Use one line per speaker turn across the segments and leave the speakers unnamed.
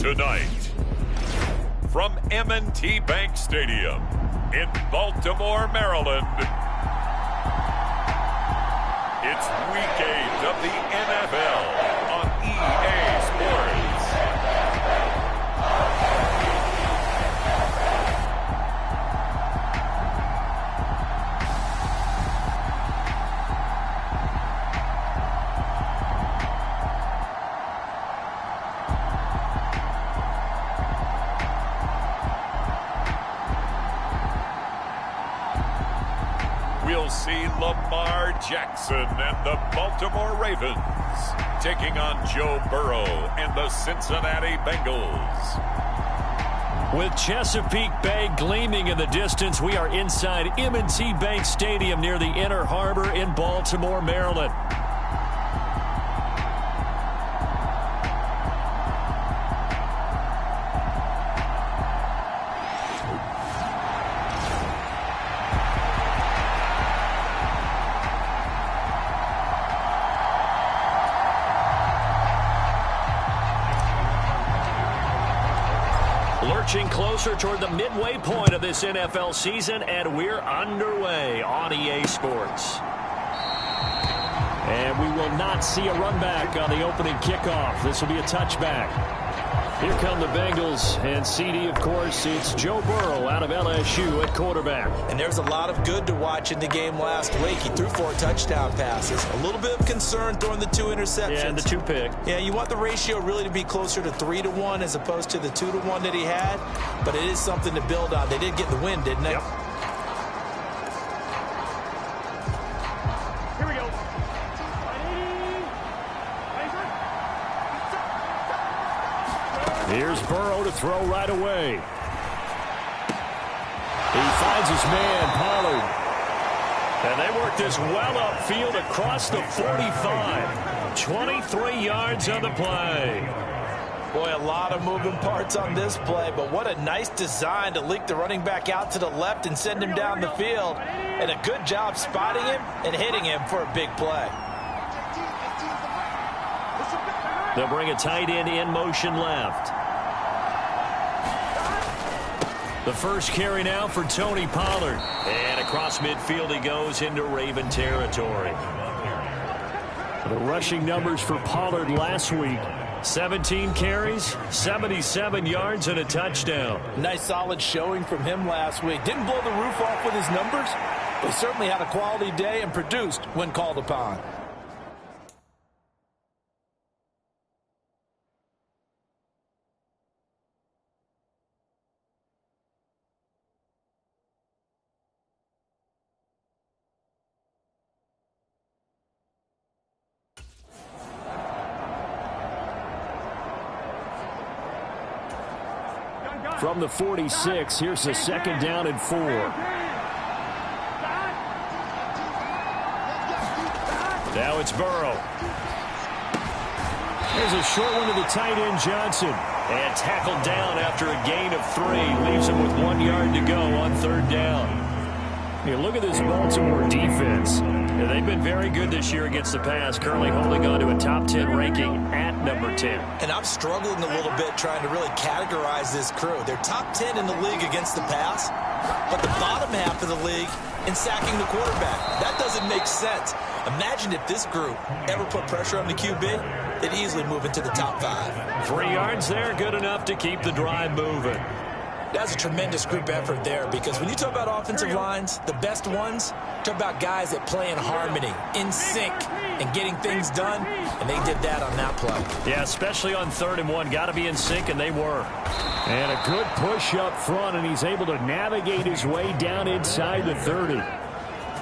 Tonight, from M&T Bank Stadium in Baltimore, Maryland, it's Week 8 of the NFL on EA Sports. We'll see Lamar Jackson and the Baltimore Ravens taking on Joe Burrow and the Cincinnati Bengals.
With Chesapeake Bay gleaming in the distance, we are inside M&T Bank Stadium near the Inner Harbor in Baltimore, Maryland. Lurching closer toward the midway point of this NFL season, and we're underway on EA Sports. And we will not see a run back on the opening kickoff. This will be a touchback. Here come the Bengals, and CD, of course, it's Joe Burrow out of LSU at quarterback.
And there's a lot of good to watch in the game last week. He threw 4 touchdown passes. A little bit of concern throwing the 2 interceptions.
Yeah, and the 2 pick.
Yeah, you want the ratio really to be closer to 3-1 as opposed to the 2-1 that he had. But it is something to build on. They did get the win, didn't they?
Yep. Here's Burrow to throw right away. He finds his man, Pollard. And they work this well upfield across the 45. 23 yards on the play.
Boy, a lot of moving parts on this play, but what a nice design to leak the running back out to the left and send him down the field. And a good job spotting him and hitting him for a big play.
They'll bring a tight end in motion left. The first carry now for Tony Pollard. And across midfield he goes into Raven territory. The rushing numbers for Pollard last week: 17 carries, 77 yards, and a touchdown.
Nice solid showing from him last week. Didn't blow the roof off with his numbers, but he certainly had a quality day and produced when called upon.
From the 46, here's the 2nd down and 4. Now it's Burrow. There's a short one to the tight end, Johnson. And tackled down after a gain of 3. Leaves him with 1 yard to go on 3rd down. You look at this Baltimore defense. They've been very good this year against the pass, currently holding on to a top 10 ranking at number 10.
And I'm struggling a little bit trying to really categorize this crew. They're top 10 in the league against the pass, but the bottom half of the league in sacking the quarterback. That doesn't make sense. Imagine if this group ever put pressure on the QB, they'd easily move into the top 5.
3 yards there, good enough to keep the drive moving.
That's a tremendous group effort there, because when you talk about offensive lines, the best ones, talk about guys that play in harmony, in sync, and getting things done, and they did that on that play.
Yeah, especially on 3rd and 1. Got to be in sync, and they were. And a good push up front, and he's able to navigate his way down inside the 30.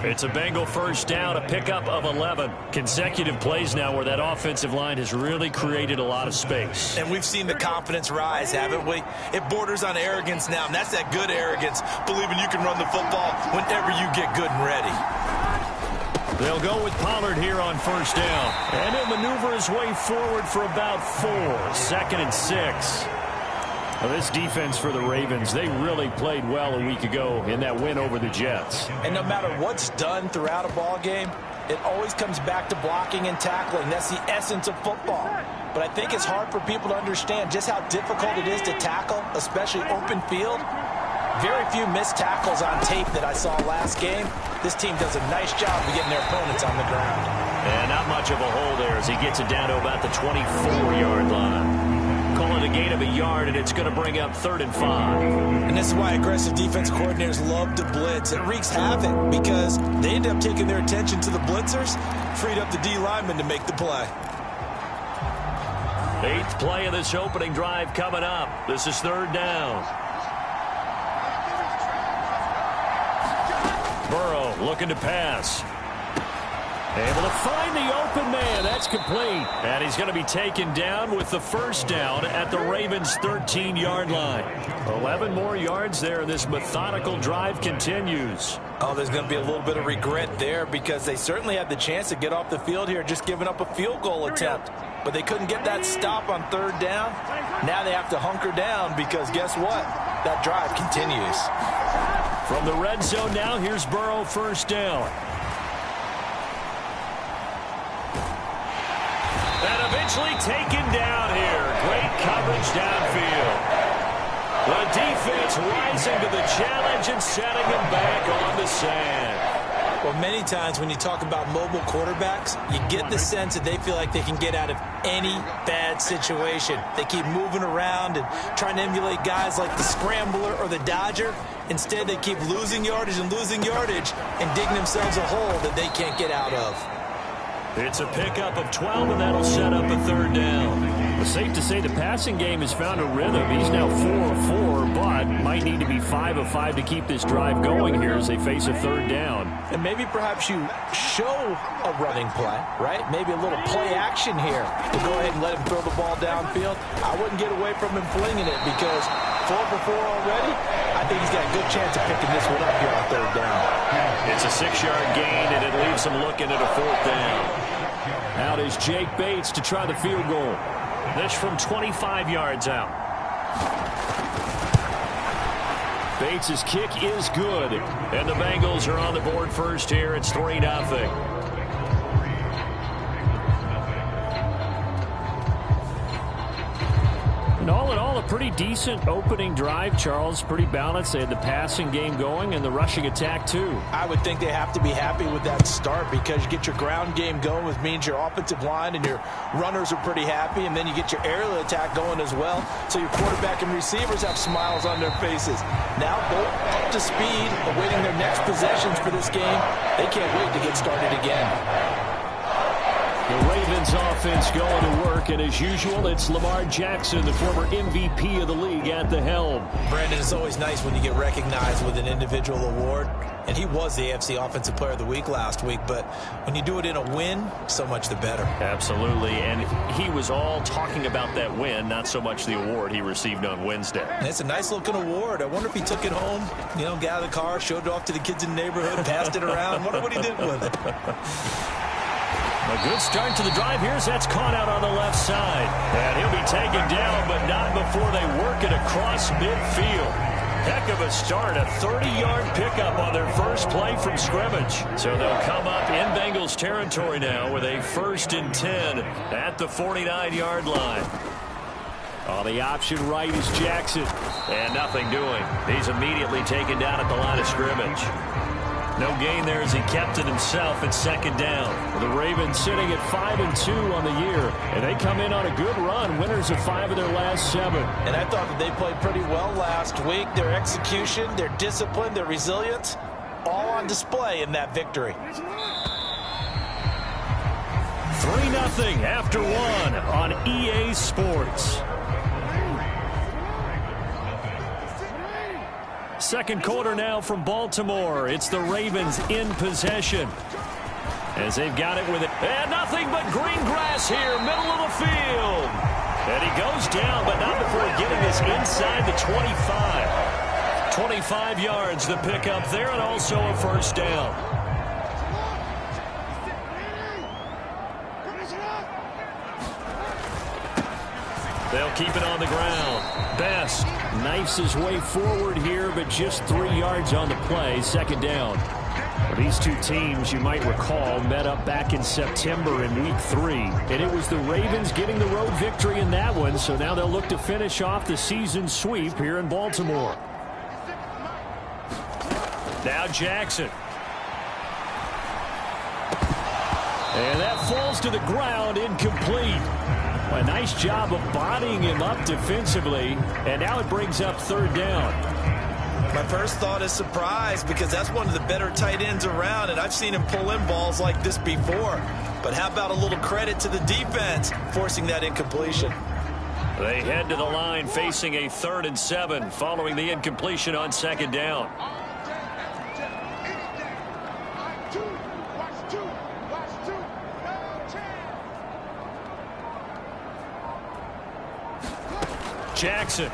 It's a Bengal first down, a pickup of 11. Consecutive plays now where that offensive line has really created a lot of space.
And we've seen the confidence rise, haven't we? It borders on arrogance now, and that's that good arrogance, believing you can run the football whenever you get good and ready.
They'll go with Pollard here on 1st down. And he'll maneuver his way forward for about 4. 2nd and 6. Well, this defense for the Ravens, they really played well a week ago in that win over the Jets.
And no matter what's done throughout a ball game, It always comes back to blocking and tackling. That's the essence of football. But I think it's hard for people to understand just how difficult it is to tackle, especially open field. Very few missed tackles on tape that I saw last game. This team does a nice job of getting their opponents on the ground.
And not much of a hole there as he gets it down to about the 24-yard line. Call it a gain of a yard, and it's going to bring up 3rd and 5.
And this is why aggressive defense coordinators love to blitz. It wreaks havoc because they end up taking their attention to the blitzers, freed up the D lineman to make the play.
8th play of this opening drive coming up. This is 3rd down. Burrow looking to pass. Able to find the open man. That's complete. And he's going to be taken down with the 1st down at the Ravens' 13-yard line. 11 more yards there. This methodical drive continues.
Oh, there's going to be a little bit of regret there because they certainly had the chance to get off the field here, just giving up a field goal attempt. But they couldn't get that stop on 3rd down. Now they have to hunker down because guess what? That drive continues.
From the red zone now, here's Burrow, 1st down. And eventually taken down here. Great coverage downfield. The defense rising to the challenge and setting him back on the sand.
Well, many times when you talk about mobile quarterbacks, you get the sense that they feel like they can get out of any bad situation. They keep moving around and trying to emulate guys like the scrambler or the dodger. Instead, they keep losing yardage and digging themselves a hole that they can't get out of.
It's a pickup of 12, and that'll set up a 3rd down. It's safe to say the passing game has found a rhythm. He's now 4 of 4, but might need to be 5 of 5 to keep this drive going here as they face a 3rd down.
And maybe perhaps you show a running play, right? Maybe a little play action here to go ahead and let him throw the ball downfield. I wouldn't get away from him flinging it because 4 for 4 already. I think he's got a good chance of picking this one up here on 3rd down.
It's a 6-yard gain, and it leaves him looking at a 4th down. Out is Jake Bates to try the field goal. This from 25 yards out. Bates' kick is good, and the Bengals are on the board first here. It's 3-0. And all in all, a pretty decent opening drive, Charles. Pretty balanced. They had the passing game going and the rushing attack, too.
I would think they have to be happy with that start because you get your ground game going, which means your offensive line and your runners are pretty happy, and then you get your aerial attack going as well. So your quarterback and receivers have smiles on their faces. Now both up to speed, awaiting their next possessions for this game. They can't wait to get started again.
The Ravens offense going to work, and as usual, it's Lamar Jackson, the former MVP of the league, at the helm.
Brandon, it's always nice when you get recognized with an individual award, and he was the AFC Offensive Player of the Week last week, but when you do it in a win, so much the better.
Absolutely, and he was all talking about that win, not so much the award he received on Wednesday.
And it's a nice-looking award. I wonder if he took it home, got out of the car, showed it off to the kids in the neighborhood, passed it around. Wonder what he did with it.
A good start to the drive. Here's that's caught out on the left side. And he'll be taken down, but not before they work it across midfield. Heck of a start. A 30-yard pickup on their first play from scrimmage. So they'll come up in Bengals territory now with a 1st and 10 at the 49-yard line. On the option right is Jackson. And nothing doing. He's immediately taken down at the line of scrimmage. No gain there as he kept it himself at 2nd down. The Ravens sitting at 5-2 on the year, and they come in on a good run, winners of 5 of their last 7.
And I thought that they played pretty well last week. Their execution, their discipline, their resilience, all on display in that victory.
3-0 after 1 on EA Sports. Second quarter now from Baltimore. It's the Ravens in possession as they've got it with it. And nothing but green grass here, middle of the field. And he goes down, but not before getting this inside the 25. 25 yards, the pickup there, and also a 1st down. They'll keep it on the ground. Best knifes his way forward here, but just 3 yards on the play. 2nd down. Well, these two teams, you might recall, met up back in September in Week 3. And it was the Ravens getting the road victory in that one. So now they'll look to finish off the season sweep here in Baltimore. Now Jackson. And that falls to the ground, incomplete. A nice job of bodying him up defensively. And now it brings up third down.
My first thought is surprise, because that's one of the better tight ends around, and I've seen him pull in balls like this before. But how about a little credit to the defense forcing that incompletion?
They head to the line facing a 3rd and 7 following the incompletion on second down. Jackson.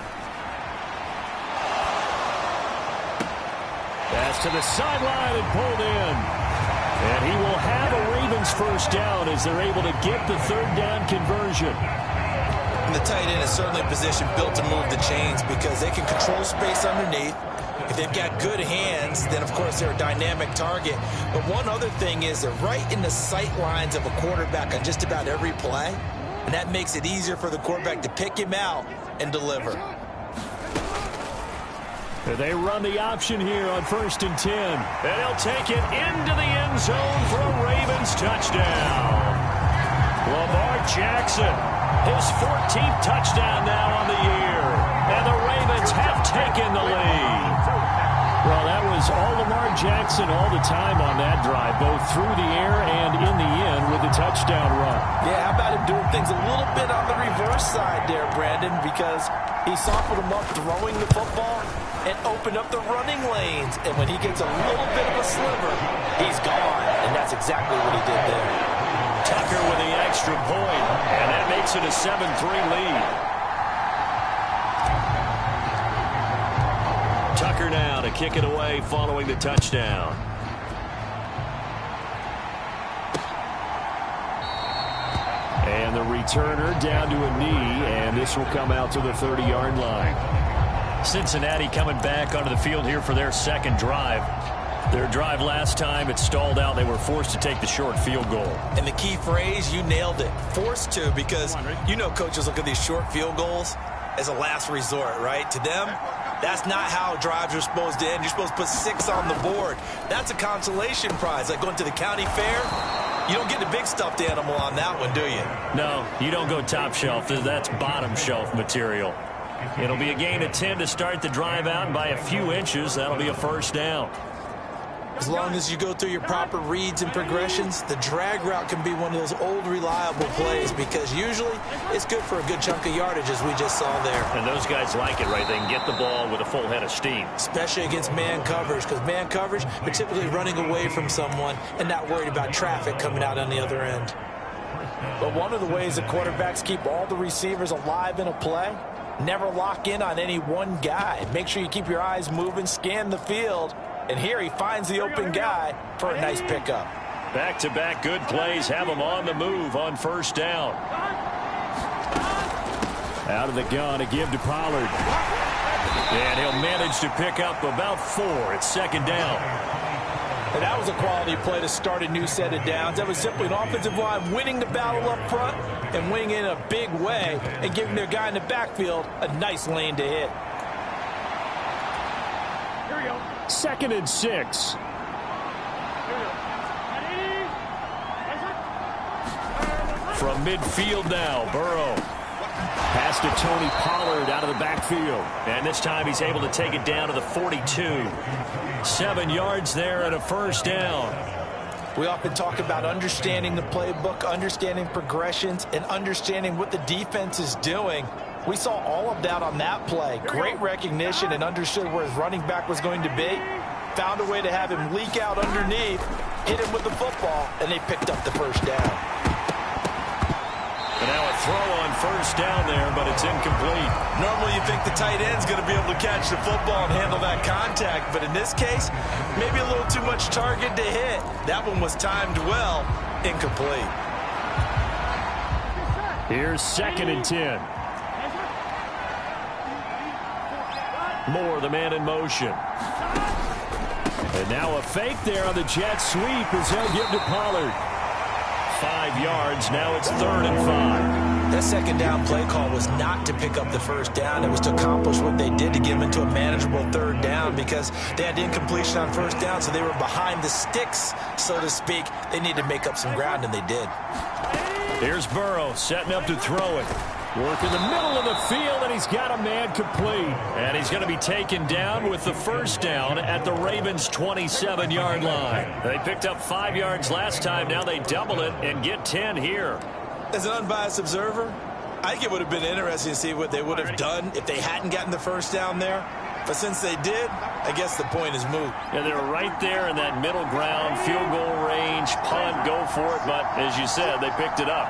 Pass to the sideline and pulled in. And he will have a Ravens first down as they're able to get the third down conversion.
And the tight end is certainly a position built to move the chains because they can control space underneath. If they've got good hands, then of course they're a dynamic target. But one other thing is they're right in the sight lines of a quarterback on just about every play. And that makes it easier for the quarterback to pick him out and deliver.
They run the option here on 1st and 10. And he'll take it into the end zone for a Ravens touchdown. Lamar Jackson, his 14th touchdown now on the year. And the Ravens have taken the lead. Well, that was all Lamar Jackson all the time on that drive, both through the air and in the end with a touchdown run.
Yeah, how about him doing things a little bit on the reverse side there, Brandon, because he softened him up throwing the football and opened up the running lanes. And when he gets a little bit of a sliver, he's gone. And that's exactly what he did there.
Tucker with the extra point, and that makes it a 7-3 lead. Tucker now to kick it away following the touchdown. And the returner down to a knee, and this will come out to the 30-yard line. Cincinnati coming back onto the field here for their second drive. Their drive last time, it stalled out. They were forced to take the short field goal.
And the key phrase, you nailed it, forced to, because you know coaches look at these short field goals as a last resort, right? To them, that's not how drives are supposed to end. You're supposed to put 6 on the board. That's a consolation prize, like going to the county fair. You don't get the big stuffed animal on that one, do you?
No, you don't go top shelf. That's bottom shelf material. It'll be a gain of 10 to start the drive out, and by a few inches, that'll be a first down.
As long as you go through your proper reads and progressions, the drag route can be one of those old reliable plays because usually it's good for a good chunk of yardage, as we just saw there.
And those guys like it, right? They can get the ball with a full head of steam.
Especially against man coverage, because man coverage, they're typically running away from someone and not worried about traffic coming out on the other end. But one of the ways that quarterbacks keep all the receivers alive in a play, never lock in on any one guy. Make sure you keep your eyes moving, scan the field. And here he finds the open guy for a nice pickup.
Back-to-back good plays have him on the move on first down. Out of the gun, a give to Pollard. And he'll manage to pick up about 4 at second down.
And that was a quality play to start a new set of downs. That was simply an offensive line winning the battle up front and winning in a big way and giving their guy in the backfield a nice lane to hit.
2nd and 6. From midfield now, Burrow. Pass to Tony Pollard out of the backfield. And this time he's able to take it down to the 42. 7 yards there and a first down.
We often talk about understanding the playbook, understanding progressions, and understanding what the defense is doing. We saw all of that on that play. Great recognition and understood where his running back was going to be. Found a way to have him leak out underneath, hit him with the football, and they picked up the first down.
And now a throw on first down there, but it's incomplete.
Normally you think the tight end's going to be able to catch the football and handle that contact, but in this case, maybe a little too much target to hit. That one was timed well, incomplete.
Here's 2nd and 10. Moore, the man in motion. And now a fake there on the jet sweep as they'll give to Pollard. 5 yards. Now it's 3rd and 5.
That second down play call was not to pick up the first down. It was to accomplish what they did to get them into a manageable 3rd down because they had incompletion on first down, so they were behind the sticks, so to speak. They needed to make up some ground, and they did.
Here's Burrow setting up to throw it. Work in the middle of the field, and he's got a man complete. And he's going to be taken down with the first down at the Ravens' 27-yard line. They picked up 5 yards last time. Now they double it and get 10 here.
As an unbiased observer, I think it would have been interesting to see what they would have done if they hadn't gotten the first down there. But since they did, I guess the point is moot.
Yeah, they were right there in that middle ground, field goal range, punt, go for it. But as you said, they picked it up.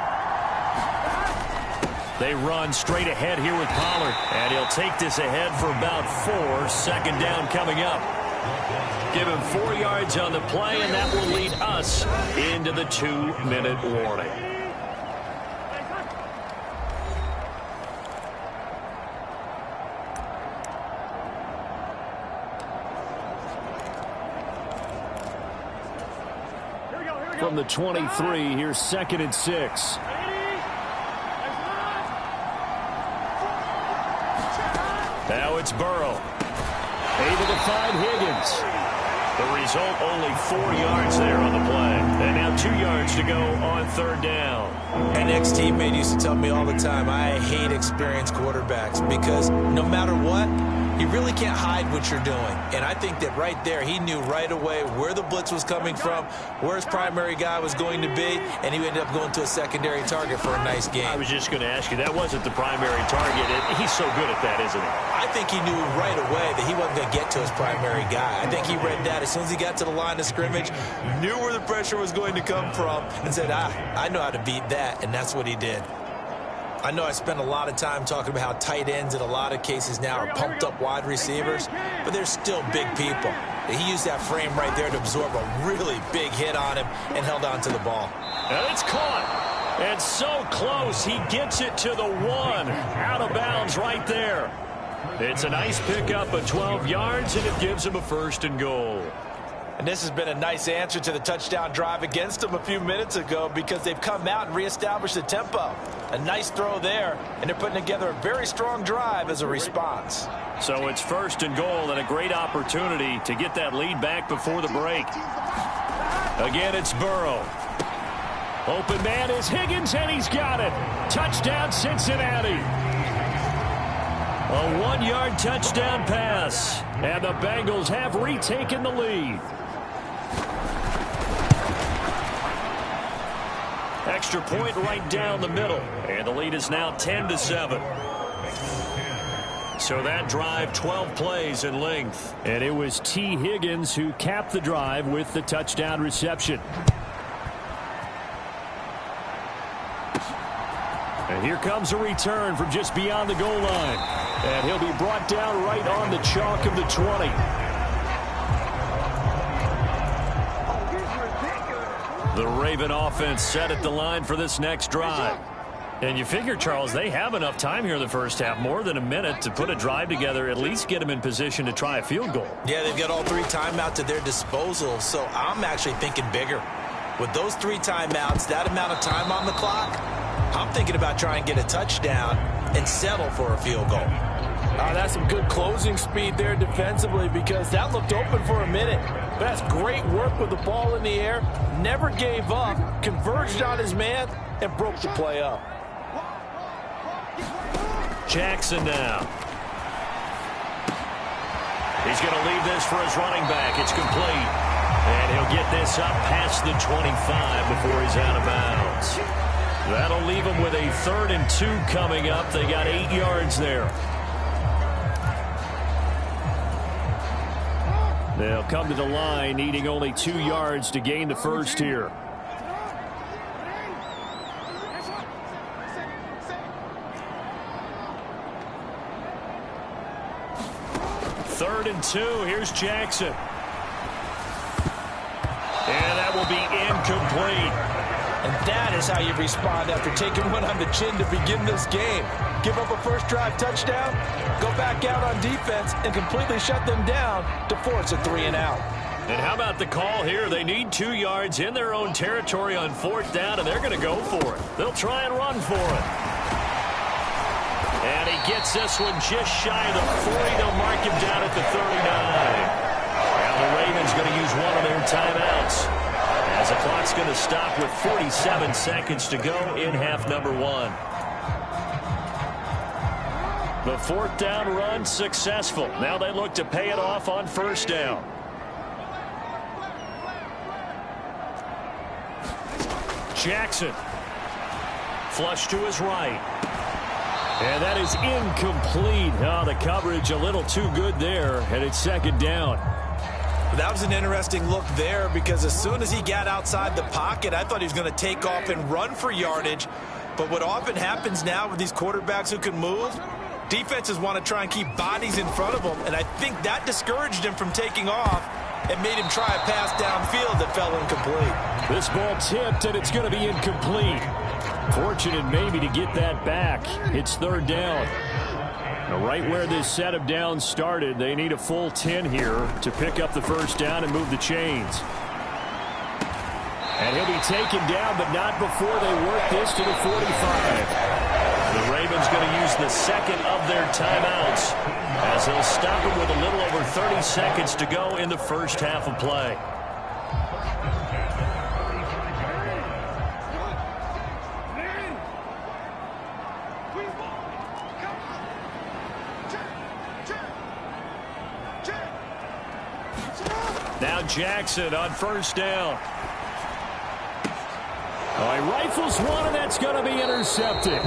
They run straight ahead here with Pollard. And he'll take this ahead for about 4. Second down coming up. Give him 4 yards on the play, and that will lead us into the 2-minute warning. From the 23, here's 2nd and 6. Now it's Burrow. Able to find Higgins. The result, only 4 yards there on the play. And now 2 yards to go on 3rd down.
An ex-teammate used to tell me all the time, I hate experienced quarterbacks because no matter what, you really can't hide what you're doing. And I think that right there, he knew right away where the blitz was coming from, where his primary guy was going to be, and he ended up going to a secondary target for a nice game.
I was just going to ask you, that wasn't the primary target. He's so good at that, isn't he?
I think he knew right away that he wasn't going to get to his primary guy. I think he read that as soon as he got to the line of scrimmage, knew where the pressure was going to come from, and said, I know how to beat that, and that's what he did. I know I spent a lot of time talking about how tight ends in a lot of cases now are pumped up wide receivers, but they're still big people. He used that frame right there to absorb a really big hit on him and held on to the ball.
And it's caught. And so close, he gets it to the 1. Out of bounds right there. It's a nice pickup of 12 yards, and it gives him a 1st and goal.
And this has been a nice answer to the touchdown drive against them a few minutes ago because they've come out and reestablished the tempo. A nice throw there, and they're putting together a very strong drive as a response.
So it's 1st and goal and a great opportunity to get that lead back before the break. Again, it's Burrow. Open man is Higgins, and he's got it. Touchdown, Cincinnati. A 1-yard touchdown pass, and the Bengals have retaken the lead. Extra point right down the middle, and the lead is now 10-7. So that drive, 12 plays in length. And it was T. Higgins who capped the drive with the touchdown reception. And here comes a return from just beyond the goal line. And he'll be brought down right on the chalk of the 20. The Raven offense set at the line for this next drive. And you figure, Charles, they have enough time here in the first half, more than a minute, to put a drive together, at least get them in position to try a field goal.
Yeah, they've got all 3 timeouts at their disposal, so I'm actually thinking bigger. With those 3 timeouts, that amount of time on the clock, I'm thinking about trying to get a touchdown and settle for a field goal.
That's some good closing speed there defensively because that looked open for a minute. That's great work with the ball in the air. Never gave up, converged on his man, and broke the play up.
Jackson now. He's going to leave this for his running back. It's complete. And he'll get this up past the 25 before he's out of bounds. That'll leave him with a 3rd and 2 coming up. They got 8 yards there. They'll come to the line, needing only 2 yards to gain the first here. Third and 2. Here's Jackson. And that will be incomplete.
And that is how you respond after taking one on the chin to begin this game. Give up a first drive touchdown, go back out on defense, and completely shut them down to force a 3 and out.
And how about the call here? They need 2 yards in their own territory on 4th down, and they're going to go for it. They'll try and run for it. And he gets this one just shy of the 40. They'll mark him down at the 39. Now the Ravens going to use one of their timeouts, as the clock's going to stop with 47 seconds to go in half number 1. The 4th down run successful. Now they look to pay it off on 1st down. Jackson. Flush to his right. And that is incomplete. Oh, the coverage a little too good there, and it's 2nd down.
That was an interesting look there, because as soon as he got outside the pocket, I thought he was going to take off and run for yardage. But what often happens now with these quarterbacks who can move, defenses want to try and keep bodies in front of them, and I think that discouraged him from taking off and made him try a pass downfield that fell incomplete.
This ball tipped, and it's going to be incomplete. Fortunate maybe to get that back. It's 3rd down. Now, right where this set of downs started, they need a full 10 here to pick up the 1st down and move the chains. And he'll be taken down, but not before they work this to the 45. The Ravens going to use the 2nd of their timeouts, as they'll stop him with a little over 30 seconds to go in the 1st half of play. Now Jackson on 1st down. Oh, he rifles one, and that's going to be intercepted.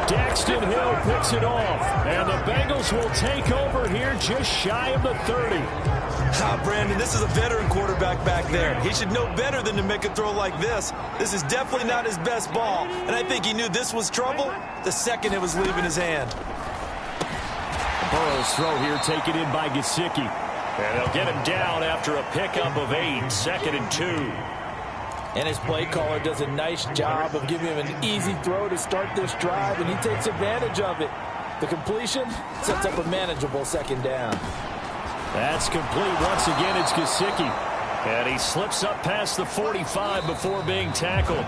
Daxton Hill picks it off, and the Bengals will take over here just shy of the 30.
Brandon, this is a veteran quarterback back there. He should know better than to make a throw like this. This is definitely not his best ball, and I think he knew this was trouble the second it was leaving his hand.
Burrow's throw here taken in by Gesicki. And they'll get him down after a pickup of 8, 2nd and 2.
And his play caller does a nice job of giving him an easy throw to start this drive, and he takes advantage of it. The completion sets up a manageable 2nd down.
That's complete. Once again, it's Gesicki. And he slips up past the 45 before being tackled.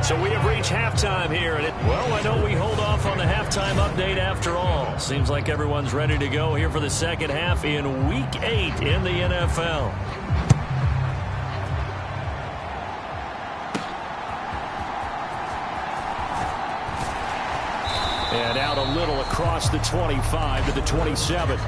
So we have reached halftime here. And I know we hold off on the halftime update after all. Seems like everyone's ready to go here for the 2nd half in Week 8 in the NFL. And out a little across the 25 to the 27.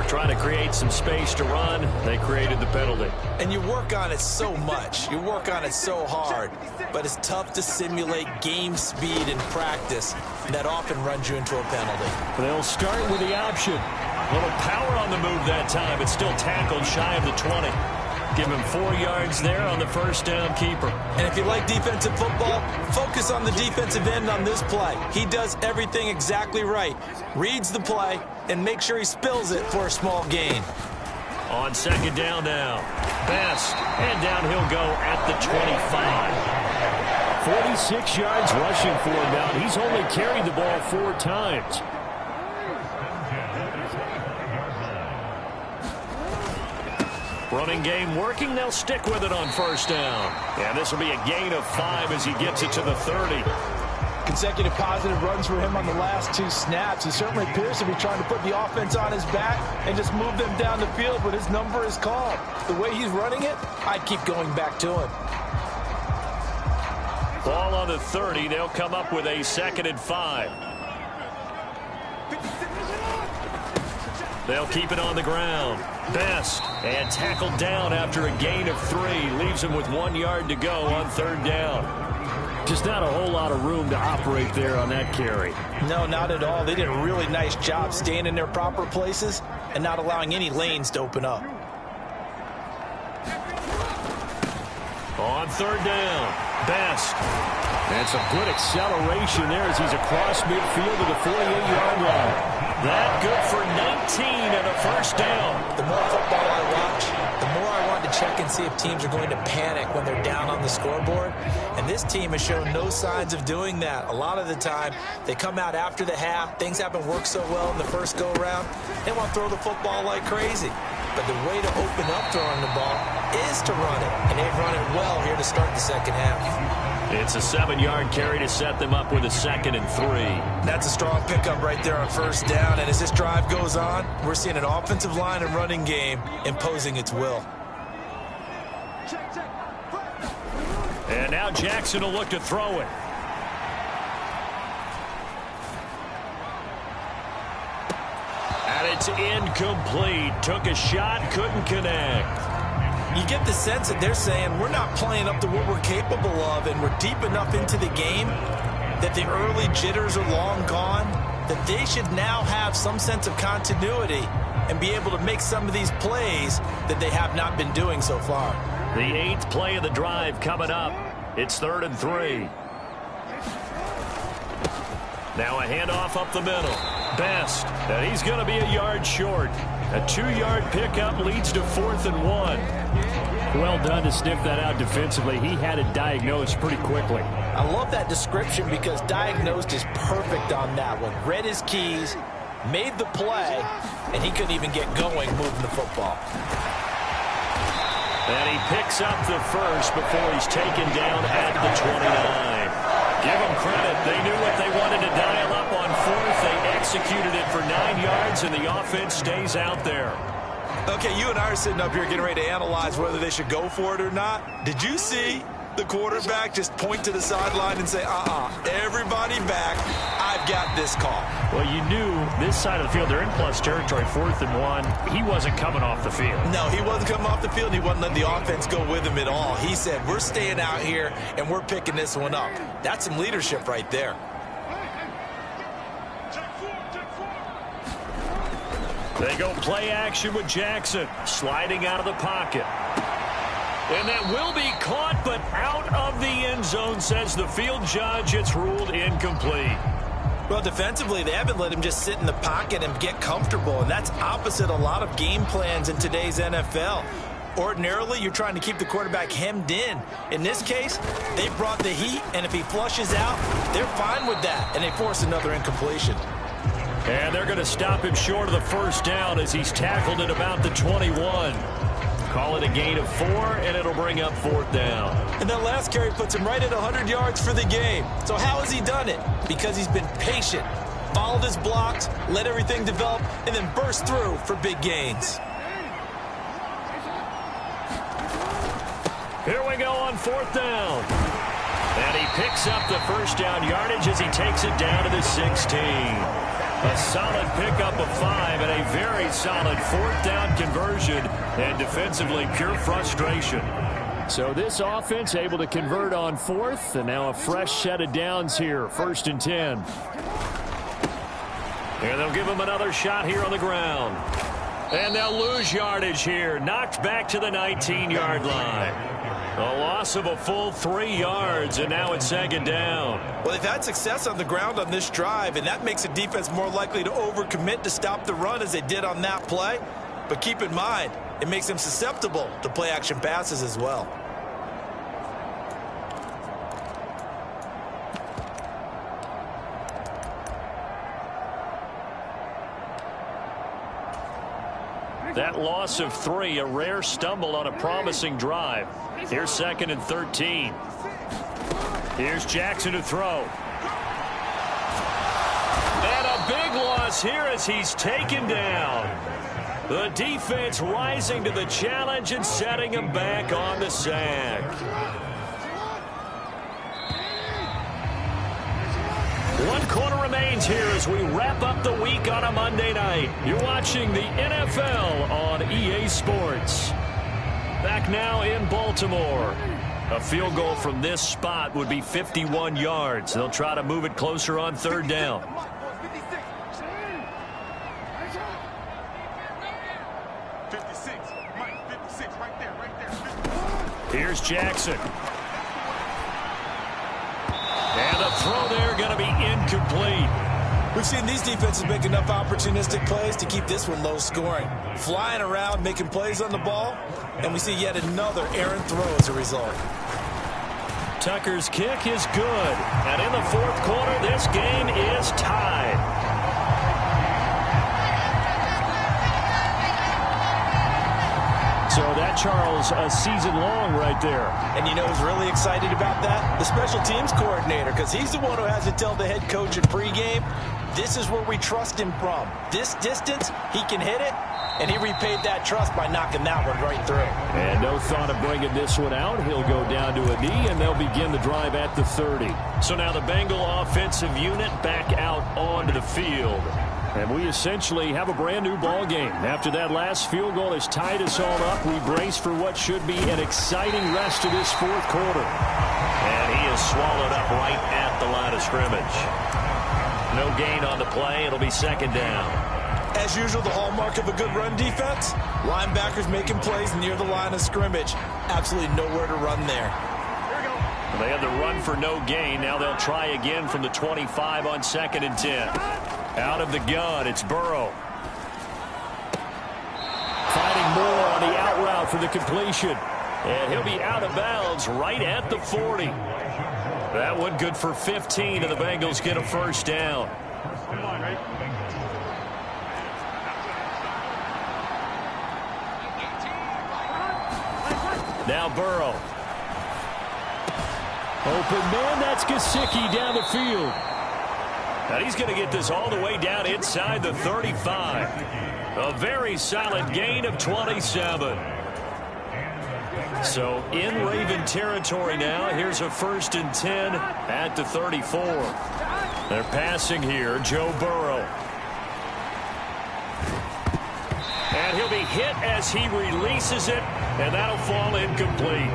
Trying to create some space to run. They created the penalty.
And you work on it so much. You work on it so hard. But it's tough to simulate game speed in practice. That often runs you into a penalty.
They'll start with the option. A little power on the move that time. It's still tackled shy of the 20. Give him 4 yards there on the 1st down keeper.
And if you like defensive football, focus on the defensive end on this play. He does everything exactly right. Reads the play and make sure he spills it for a small gain.
On 2nd down now. Best. And down he'll go at the 25. 46 yards rushing for him now. He's only carried the ball 4 times. Running game working. They'll stick with it on 1st down. And this will be a gain of 5 as he gets it to the 30.
Consecutive positive runs for him on the last 2 snaps. He certainly appears to be trying to put the offense on his back and just move them down the field, but his number is called. The way he's running it, I'd keep going back to him.
Ball on the 30. They'll come up with a 2nd and 5. They'll keep it on the ground. Best. And tackled down after a gain of 3. Leaves him with 1 yard to go on 3rd down. Just not a whole lot of room to operate there on that carry.
No, not at all. They did a really nice job staying in their proper places and not allowing any lanes to open up.
On 3rd down, Best. And some good acceleration there as he's across midfield to the 48-yard line. That good for 19 and a 1st down.
The more football I watch, the more I want to check and see if teams are going to panic when they're down on the scoreboard. And this team has shown no signs of doing that. A lot of the time, they come out after the half. Things haven't worked so well in the first go-around. They want to throw the football like crazy. But the way to open up throwing the ball is to run it. And they've run it well here to start the second half.
It's a 7-yard carry to set them up with a 2nd and 3.
That's a strong pickup right there on first down. And as this drive goes on, we're seeing an offensive line and running game imposing its will.
And now Jackson will look to throw it. And it's incomplete. Took a shot, couldn't connect.
You get the sense that they're saying we're not playing up to what we're capable of, and we're deep enough into the game that the early jitters are long gone, that they should now have some sense of continuity and be able to make some of these plays that they have not been doing so far.
The 8th play of the drive coming up. It's 3rd and 3. Now a handoff up the middle. Best, and he's going to be a yard short. A 2-yard pickup leads to 4th and 1.
Well done to sniff that out defensively. He had it diagnosed pretty quickly.
I love that description because diagnosed is perfect on that one. Read his keys, made the play, and he couldn't even get going moving the football.
And he picks up the first before he's taken down at the 29. Give them credit. They knew what they wanted to dial up on 4th. They executed it for 9 yards, and the offense stays out there.
Okay, you and I are sitting up here getting ready to analyze whether they should go for it or not. Did you see the quarterback just point to the sideline and say, everybody back, I've got this call?
Well, you knew this side of the field, they're in plus territory, 4th and 1. He wasn't coming off the field.
No, he wasn't coming off the field. He wasn't letting the offense go with him at all. He said, we're staying out here, and we're picking this one up. That's some leadership right there.
They go play action with Jackson, sliding out of the pocket. And that will be caught, but out of the end zone, says the field judge. It's ruled incomplete.
Well, defensively, they haven't let him just sit in the pocket and get comfortable, and that's opposite a lot of game plans in today's NFL. Ordinarily, you're trying to keep the quarterback hemmed in. In this case, they brought the heat, and if he flushes out, they're fine with that, and they force another incompletion.
And they're going to stop him short of the first down as he's tackled at about the 21. Call it a gain of 4, and it'll bring up 4th down.
And that last carry puts him right at 100 yards for the game. So how has he done it? Because he's been patient, followed his blocks, let everything develop, and then burst through for big gains.
Here we go on 4th down. And he picks up the first down yardage as he takes it down to the 16. A solid pickup of 5 and a very solid 4th down conversion, and defensively pure frustration.
So this offense able to convert on 4th, and now a fresh set of downs here, 1st and 10.
And they'll give him another shot here on the ground. And they'll lose yardage here, knocked back to the 19-yard line. A loss of a full 3 yards, and now it's 2nd down.
Well, they've had success on the ground on this drive, and that makes the defense more likely to overcommit to stop the run as they did on that play. But keep in mind, it makes them susceptible to play-action passes as well.
That loss of 3, a rare stumble on a promising drive. Here's 2nd and 13. Here's Jackson to throw. And a big loss here as he's taken down. The defense rising to the challenge and setting him back on the sack. One quarter remains here as we wrap up the week on a Monday night. You're watching the NFL on EA Sports. Back now in Baltimore. A field goal from this spot would be 51 yards. They'll try to move it closer on 3rd down. Here's Jackson. And the throw there going to be incomplete.
We've seen these defenses make enough opportunistic plays to keep this one low scoring. Flying around, making plays on the ball, and we see yet another errant throw as a result.
Tucker's kick is good. And in the fourth quarter, this game is tied. So that, Charles, a season long right there.
And you know who's really excited about that? The special teams coordinator, because he's the one who has to tell the head coach in pregame, this is where we trust him from. This distance, he can hit it, and he repaid that trust by knocking that one right through.
And no thought of bringing this one out. He'll go down to a knee, and they'll begin the drive at the 30. So now the Bengal offensive unit back out onto the field. And we essentially have a brand-new ball game. After that last field goal has tied us all up, we brace for what should be an exciting rest of this fourth quarter.
And he is swallowed up right at the line of scrimmage. No gain on the play. It'll be second down.
As usual, the hallmark of a good run defense, linebackers making plays near the line of scrimmage. Absolutely nowhere to run there.
They had the run for no gain. Now they'll try again from the 25 on 2nd and 10. Out of the gun, it's Burrow. Finding more on the out route for the completion. And he'll be out of bounds right at the 40. That one good for 15, and the Bengals get a first down. Now Burrow. Open man, that's Gesicki down the field. And he's going to get this all the way down inside the 35. A very solid gain of 27. So in Raven territory now. Here's a 1st and 10 at the 34. They're passing here. Joe Burrow. And he'll be hit as he releases it. And that'll fall incomplete.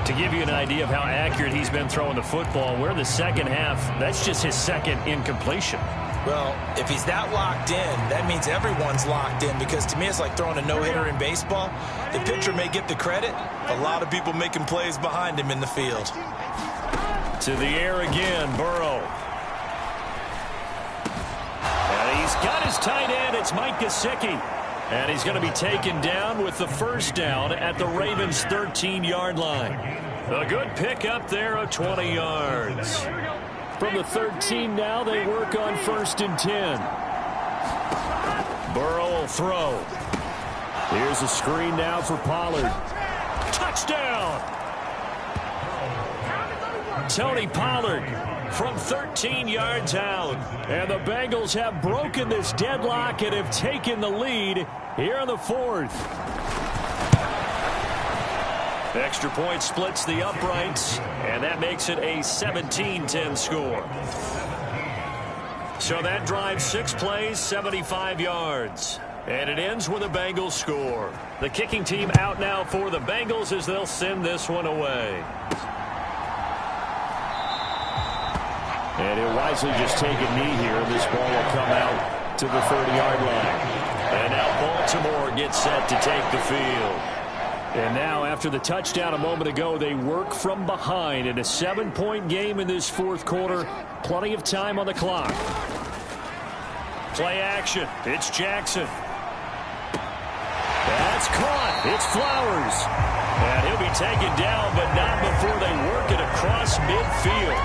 To give you an idea of how accurate he's been throwing the football, we're in the second half. That's just his second incompletion.
Well, if he's that locked in, that means everyone's locked in, because to me it's like throwing a no-hitter in baseball. The pitcher may get the credit. A lot of people making plays behind him in the field.
To the air again, Burrow. And he's got his tight end. It's Mike Gesicki. And he's going to be taken down with the first down at the Ravens' 13-yard line. A good pickup there of 20 yards. From the 13 now, they work on 1st and 10. Burrow will throw. Here's a screen now for Pollard. Touchdown! Tony Pollard from 13 yards out. And the Bengals have broken this deadlock and have taken the lead here in the fourth. Extra point splits the uprights, and that makes it a 17-10 score. So that drives 6 plays, 75 yards. And it ends with a Bengals score. The kicking team out now for the Bengals as they'll send this one away. And he'll wisely just take a knee here, and this ball will come out to the 30-yard line. And now Baltimore gets set to take the field. And now, after the touchdown a moment ago, they work from behind in a 7-point game in this fourth quarter. Plenty of time on the clock. Play action. It's Jackson. That's caught. It's Flowers. And he'll be taken down, but not before they work it across midfield.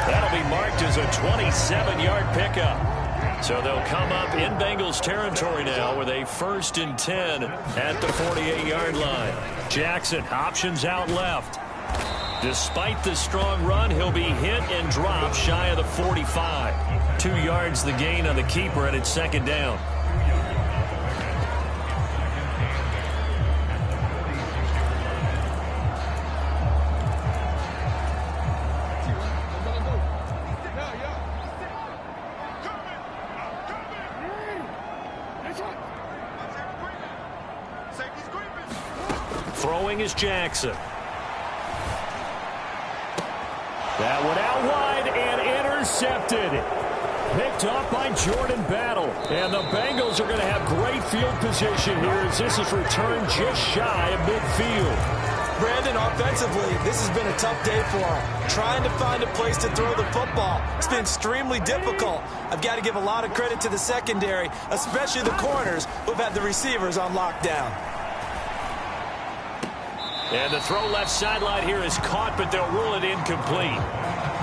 That'll be marked as a 27-yard pickup. So they'll come up in Bengals territory now with a 1st and 10 at the 48-yard line. Jackson options out left. Despite the strong run, he'll be hit and dropped shy of the 45. 2 yards the gain on the keeper, and it's second down. Throwing is Jackson. That one out wide and intercepted. Picked off by Jordan Battle. And the Bengals are going to have great field position here as this is returned just shy of midfield.
Brandon, offensively, this has been a tough day for him. Trying to find a place to throw the football. It's been extremely difficult. I've got to give a lot of credit to the secondary, especially the corners who've had the receivers on lockdown.
And the throw left sideline here is caught, but they'll rule it incomplete.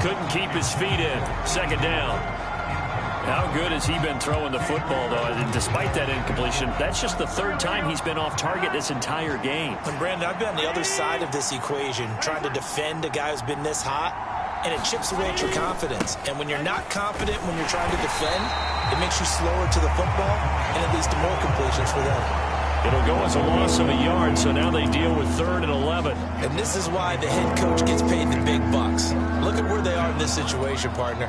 Couldn't keep his feet in. Second down. How good has he been throwing the football, though? And despite that incompletion, that's just the third time he's been off target this entire game.
And Brandon, I've been on the other side of this equation, trying to defend a guy who's been this hot, and it chips away at your confidence. And when you're not confident when you're trying to defend, it makes you slower to the football, and it leads to more completions for them.
It'll go as a loss of a yard, so now they deal with 3rd and 11.
And this is why the head coach gets paid the big bucks. Look at where they are in this situation, partner.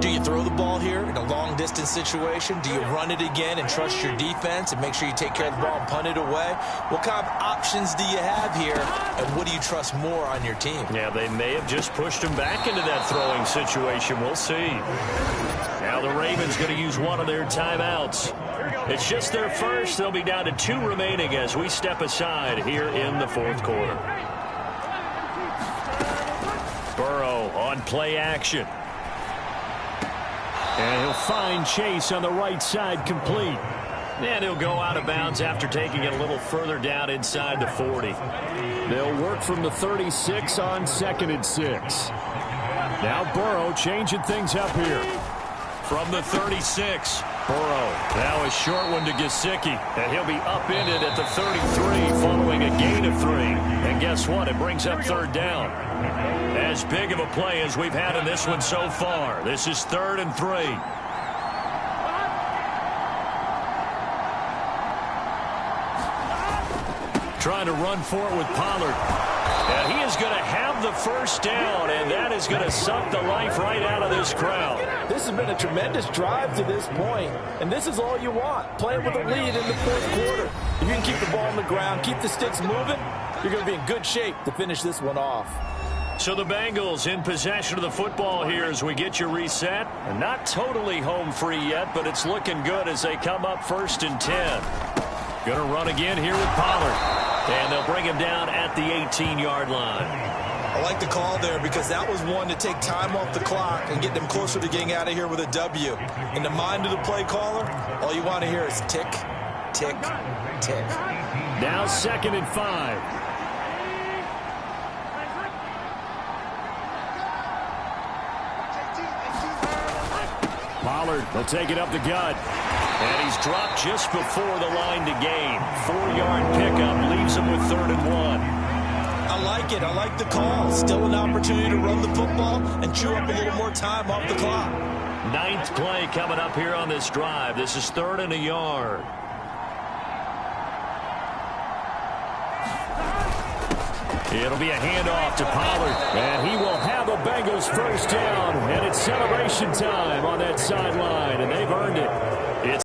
Do you throw the ball here in a long-distance situation? Do you run it again and trust your defense and make sure you take care of the ball and punt it away? What kind of options do you have here, and what do you trust more on your team?
Yeah, they may have just pushed him back into that throwing situation. We'll see. Now the Ravens going to use one of their timeouts. It's just their first. They'll be down to 2 remaining as we step aside here in the 4th quarter. Burrow on play action. And he'll find Chase on the right side, complete. And he'll go out of bounds after taking it a little further down inside the 40. They'll work from the 36 on 2nd and 6. Now Burrow changing things up here. From the 36, Burrow. Now a short one to Gesicki. And he'll be upended at the 33 following a gain of 3. And guess what? It brings up 3rd down. As big of a play as we've had in this one so far. This is 3rd and 3. Trying to run for it with Pollard. And he is going to have the 1st down, and that is going to suck the life right out of this crowd.
This has been a tremendous drive to this point, and this is all you want, playing with a lead in the 4th quarter. If you can keep the ball on the ground, keep the sticks moving, you're going to be in good shape to finish this one off.
So the Bengals in possession of the football here as we get you reset. And not totally home free yet, but it's looking good as they come up 1st and 10. Going to run again here with Pollard. And they'll bring him down at the 18-yard line.
I like the call there because that was one to take time off the clock and get them closer to getting out of here with a W. In the mind of the play caller, all you want to hear is tick, tick, tick.
Now 2nd and 5. Pollard, they'll take it up the gut. And he's dropped just before the line to gain. 4-yard pickup leaves him with 3rd and 1.
I like it. I like the call. Still an opportunity to run the football and chew up a little more time off the clock.
9th play coming up here on this drive. This is 3rd and a yard. It'll be a handoff to Pollard. And he will have the Bengals 1st down. And it's celebration time on that sideline. And they've earned it.